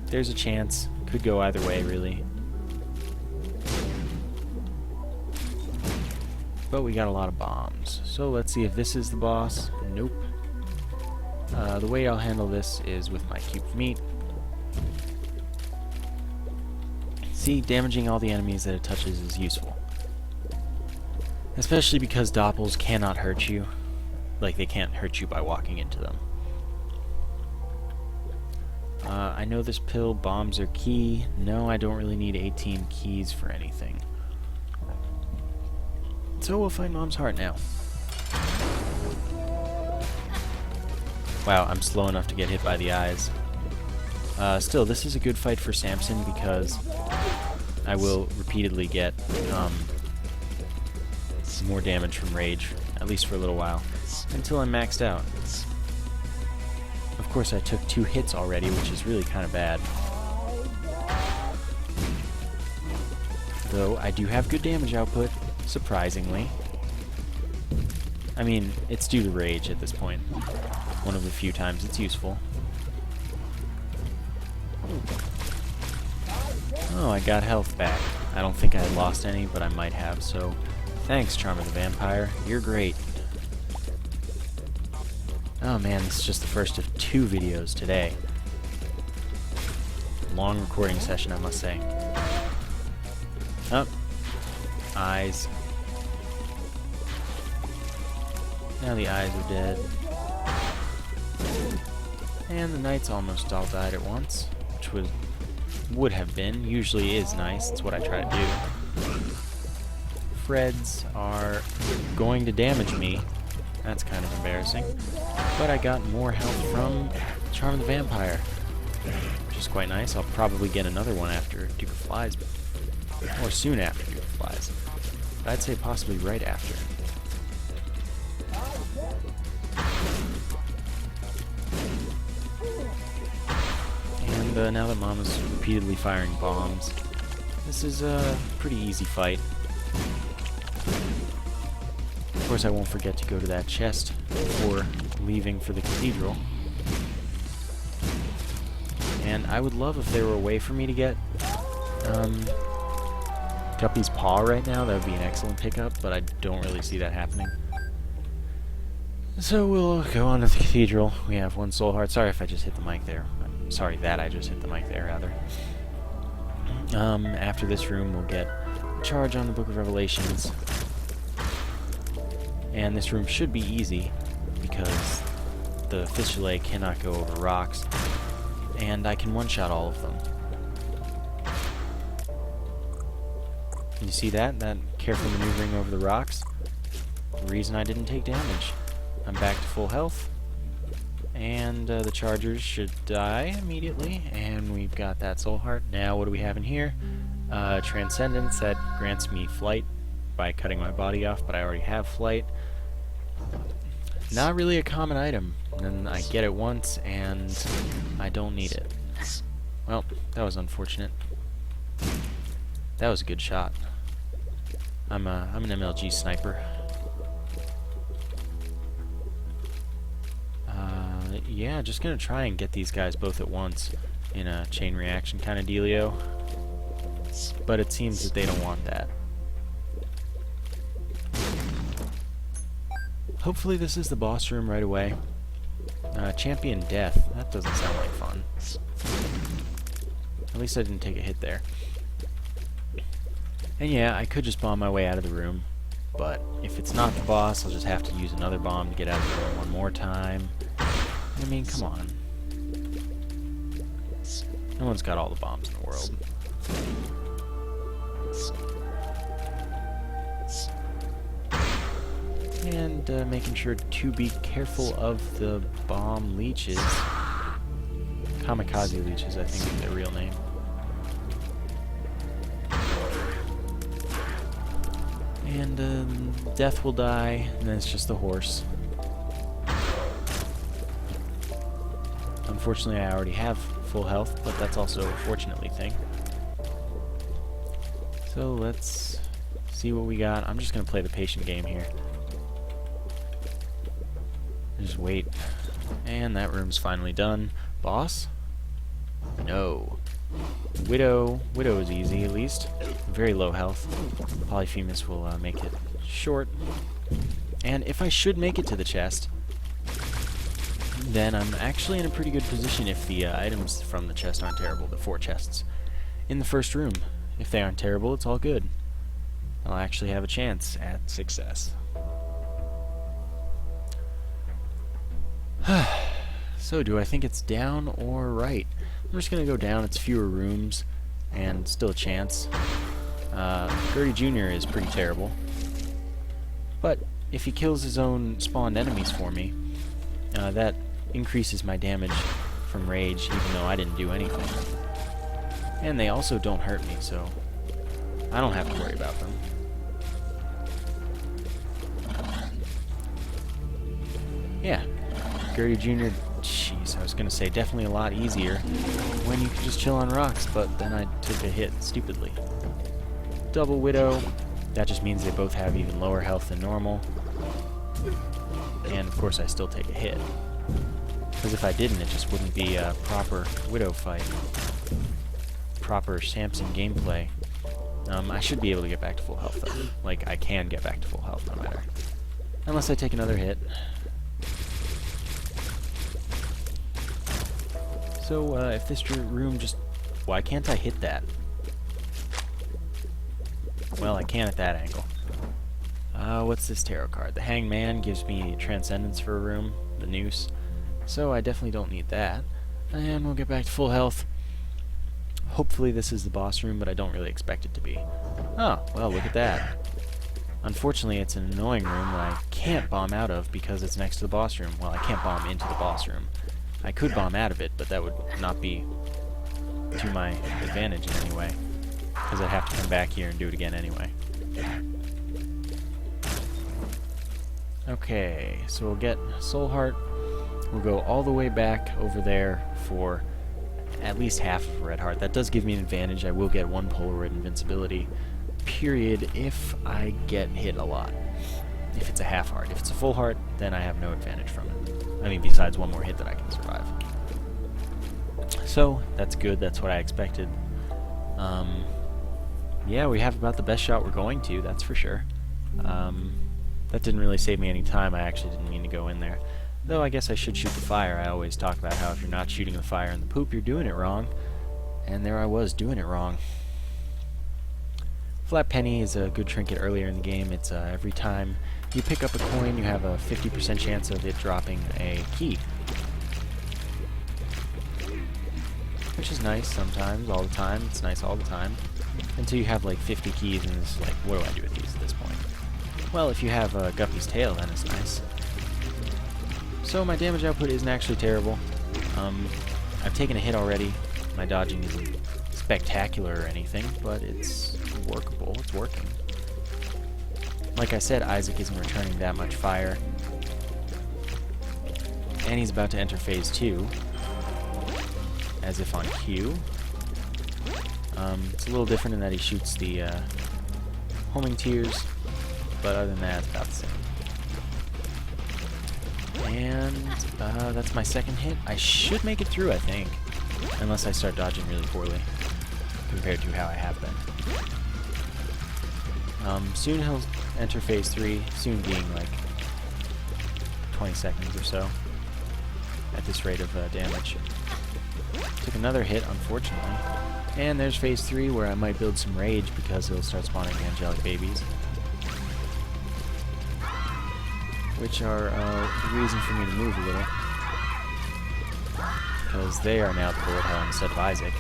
There's a chance. Could go either way, really. But we got a lot of bombs. So let's see if this is the boss. Nope. The way I'll handle this is with my cube of meat. See, damaging all the enemies that it touches is useful. Especially because doppels cannot hurt you. Like, they can't hurt you by walking into them. I know this pill, bombs are key. No, I don't really need 18 keys for anything. So we'll find Mom's heart now. Wow, I'm slow enough to get hit by the eyes. Still, this is a good fight for Samson because I will repeatedly get more damage from rage at least for a little while, until I'm maxed out. Of course, I took 2 hits already, which is really kind of bad. Though, I do have good damage output, surprisingly. I mean, it's due to rage at this point. One of the few times it's useful. Oh, I got health back. I don't think I lost any, but I might have, so thanks, Charm of the Vampire. You're great. Oh man, this is just the first of 2 videos today. Long recording session, I must say. Oh. Eyes. Now the eyes are dead. And the knights almost all died at once, which would have been. Usually is nice. It's what I try to do. Freds are going to damage me. That's kind of embarrassing. But I got more health from Charm of the Vampire, which is quite nice. I'll probably get another one after Duke of Flies, or soon after Duke of Flies. But I'd say possibly right after. And now that Mama's repeatedly firing bombs, this is a pretty easy fight. Of course, I won't forget to go to that chest before leaving for the Cathedral. And I would love if there were a way for me to get Guppy's Paw right now. That would be an excellent pickup, but I don't really see that happening. So we'll go on to the Cathedral. We have 1 soul heart. Sorry if I just hit the mic there. Sorry that I just hit the mic there, rather. After this room, we'll get a charge on the Book of Revelations. And this room should be easy, because the Fischelay cannot go over rocks, and I can one-shot all of them. You see that? That careful maneuvering over the rocks? The reason I didn't take damage. I'm back to full health, and the chargers should die immediately, and we've got that soul heart. Now what do we have in here? Transcendence, that grants me flight by cutting my body off, but I already have flight. Not really a common item, and I get it once, and I don't need it. Well, that was unfortunate. That was a good shot. I'm an MLG sniper. Yeah, just gonna try and get these guys both at once in a chain reaction kind of dealio. But it seems that they don't want that. Hopefully this is the boss room right away. Champion Death. That doesn't sound like fun. At least I didn't take a hit there. And yeah, I could just bomb my way out of the room. But if it's not the boss, I'll just have to use another bomb to get out of the room one more time. I mean, come on. No one's got all the bombs in the world. And making sure to be careful of the bomb leeches. Kamikaze leeches, I think is their real name. And Death will die, and then it's just the horse. Unfortunately, I already have full health, but that's also a fortunately thing. So let's see what we got. I'm just going to play the patient game here. Just wait. And that room's finally done. Boss? No. Widow. Widow is easy, at least. Very low health. Polyphemus will make it short. And if I should make it to the chest, then I'm actually in a pretty good position if the items from the chest aren't terrible, the 4 chests in the first room. If they aren't terrible, it's all good. I'll actually have a chance at success. So, do I think it's down or right? I'm just going to go down. It's fewer rooms, and still a chance. Gertie Jr. is pretty terrible. But if he kills his own spawned enemies for me, that increases my damage from rage, even though I didn't do anything. And they also don't hurt me, so I don't have to worry about them. Yeah, Gurdy Jr., jeez, I was going to say definitely a lot easier when you could just chill on rocks, but then I took a hit stupidly. Double Widow, that just means they both have even lower health than normal. And of course I still take a hit. Because if I didn't, it just wouldn't be a proper Widow fight. Proper Samson gameplay. I should be able to get back to full health though. Like, I can get back to full health no matter. Unless I take another hit. So, if this room just... Why can't I hit that? Well, I can at that angle. What's this tarot card? The Hanged Man gives me Transcendence for a room. The Noose. So I definitely don't need that. And we'll get back to full health. Hopefully this is the boss room, but I don't really expect it to be. Oh, well, look at that. Unfortunately, it's an annoying room that I can't bomb out of because it's next to the boss room. Well, I can't bomb into the boss room. I could bomb out of it, but that would not be to my advantage in any way. Because I'd have to come back here and do it again anyway. Okay, so we'll get Soul Heart. We'll go all the way back over there for at least half of a red heart. That does give me an advantage. I will get one Polaroid invincibility, period, if I get hit a lot. If it's a half heart. If it's a full heart, then I have no advantage from it. I mean, besides one more hit that I can survive. So, that's good. That's what I expected. Yeah, we have about the best shot we're going to, that's for sure. That didn't really save me any time. I actually didn't mean to go in there. Though I guess I should shoot the fire. I always talk about how if you're not shooting the fire in the poop, you're doing it wrong. And there I was, doing it wrong. Flat Penny is a good trinket earlier in the game. It's every time you pick up a coin, you have a 50% chance of it dropping a key. Which is nice sometimes, all the time. It's nice all the time. Until you have like 50 keys and it's like, what do I do with these at this point? Well, if you have Guppy's Tail, then it's nice. So my damage output isn't actually terrible. I've taken a hit already. My dodging isn't spectacular or anything, but it's workable. It's working. Like I said, Isaac isn't returning that much fire. And he's about to enter phase 2. As if on cue. It's a little different in that he shoots the homing tears, but other than that, it's about the same. And that's my second hit. I should make it through, I think. Unless I start dodging really poorly, compared to how I have been. Soon he'll enter phase 3, soon being like 20 seconds or so, at this rate of damage. Took another hit, unfortunately. And there's phase 3, where I might build some rage because it'll start spawning angelic babies. Which are the reason for me to move a little. Because they are now the bullet hell instead of Isaac.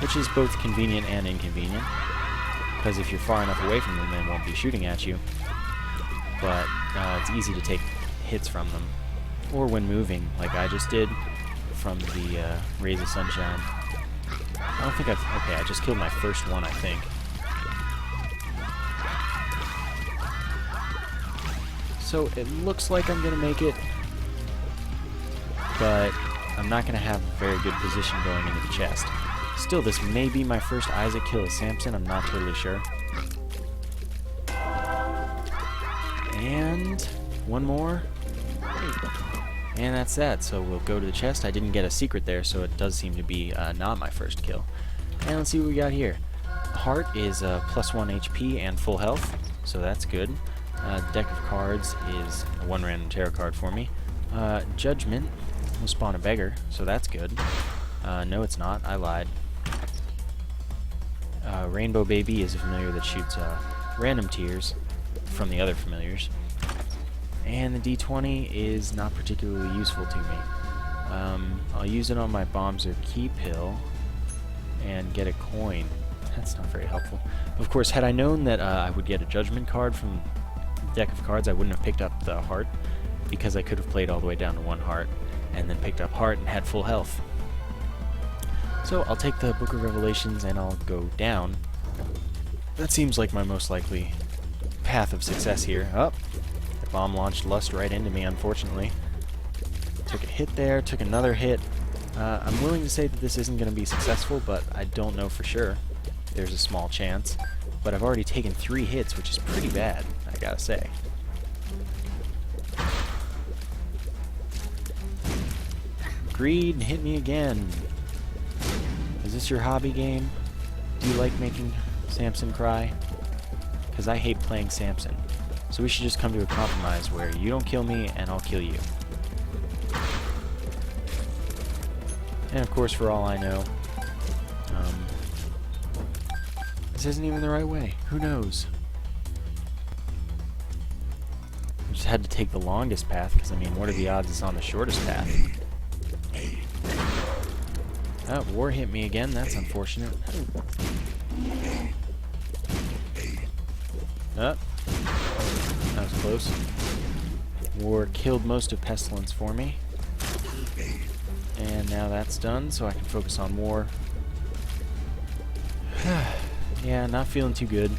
Which is both convenient and inconvenient. Because if you're far enough away from them, they won't be shooting at you. But it's easy to take hits from them. Or when moving, like I just did from the Rays of Sunshine. I don't think I've... Okay, I just killed my first one, I think. So it looks like I'm going to make it, but I'm not going to have a very good position going into the chest. Still, this may be my first Isaac kill as Samson, I'm not totally sure. And one more. And that's that, so we'll go to the chest. I didn't get a secret there, so it does seem to be not my first kill. And let's see what we got here. Heart is +1 HP and full health, so that's good. Deck of cards is one random tarot card for me. Judgment will spawn a beggar, so that's good. No, it's not. I lied. Rainbow Baby is a familiar that shoots random tears from the other familiars. And the D20 is not particularly useful to me. I'll use it on my bombs or key pill and get a coin. That's not very helpful. Of course, had I known that I would get a judgment card from the deck of cards, I wouldn't have picked up the heart, because I could have played all the way down to 1 heart and then picked up heart and had full health. So I'll take the Book of Revelations and I'll go down. That seems like my most likely path of success here. Oh, bomb launched Lust right into me, unfortunately. Took a hit there, took another hit. I'm willing to say that this isn't going to be successful, but I don't know for sure. There's a small chance. But I've already taken 3 hits, which is pretty bad, I gotta say. Greed, hit me again. Is this your hobby game? Do you like making Samson cry? Because I hate playing Samson. So we should just come to a compromise where you don't kill me and I'll kill you. And of course, for all I know, this isn't even the right way. Who knows? I just had to take the longest path, because I mean, what are the odds it's on the shortest path? Oh, war hit me again. That's unfortunate. Oh, that was close. War killed most of Pestilence for me. And now that's done, so I can focus on war. Yeah, not feeling too good.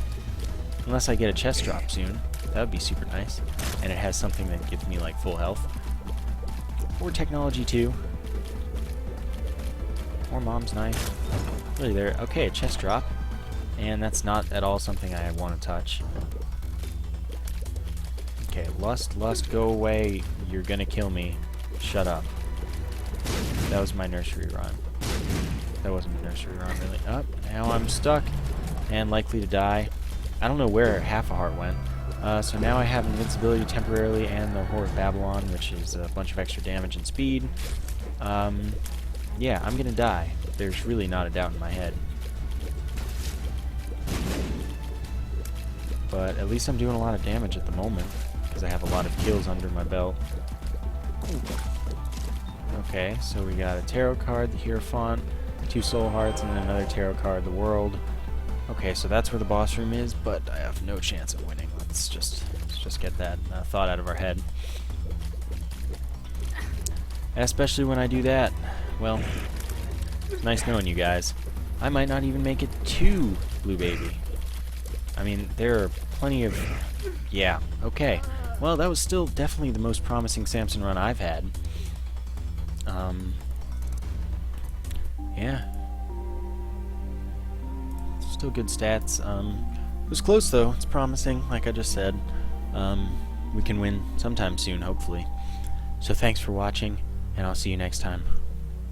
Unless I get a chest drop soon. That would be super nice. And it has something that gives me, like, full health. Or technology, too. Or Mom's knife. Really there. Okay, a chest drop. And that's not at all something I want to touch. Okay, Lust, go away. You're gonna kill me. Shut up. That was my nursery rhyme. That wasn't a nursery rhyme, really. Oh, now I'm stuck and likely to die. I don't know where half a heart went. So now I have invincibility temporarily and the Whore of Babylon, which is a bunch of extra damage and speed. Yeah, I'm gonna die. There's really not a doubt in my head. But at least I'm doing a lot of damage at the moment, because I have a lot of kills under my belt. Okay, so we got a tarot card, the Hierophant, 2 soul hearts, and then another tarot card, the World. Okay, so that's where the boss room is, but I have no chance of winning. Let's just get that thought out of our head. Especially when I do that. Well, it's nice knowing you guys. I might not even make it to Blue Baby. I mean, there are plenty of... Yeah, okay. Well, that was still definitely the most promising Samson run I've had. Yeah. Still good stats. It was close though. It's promising, like I just said. We can win sometime soon, hopefully. So thanks for watching, and I'll see you next time.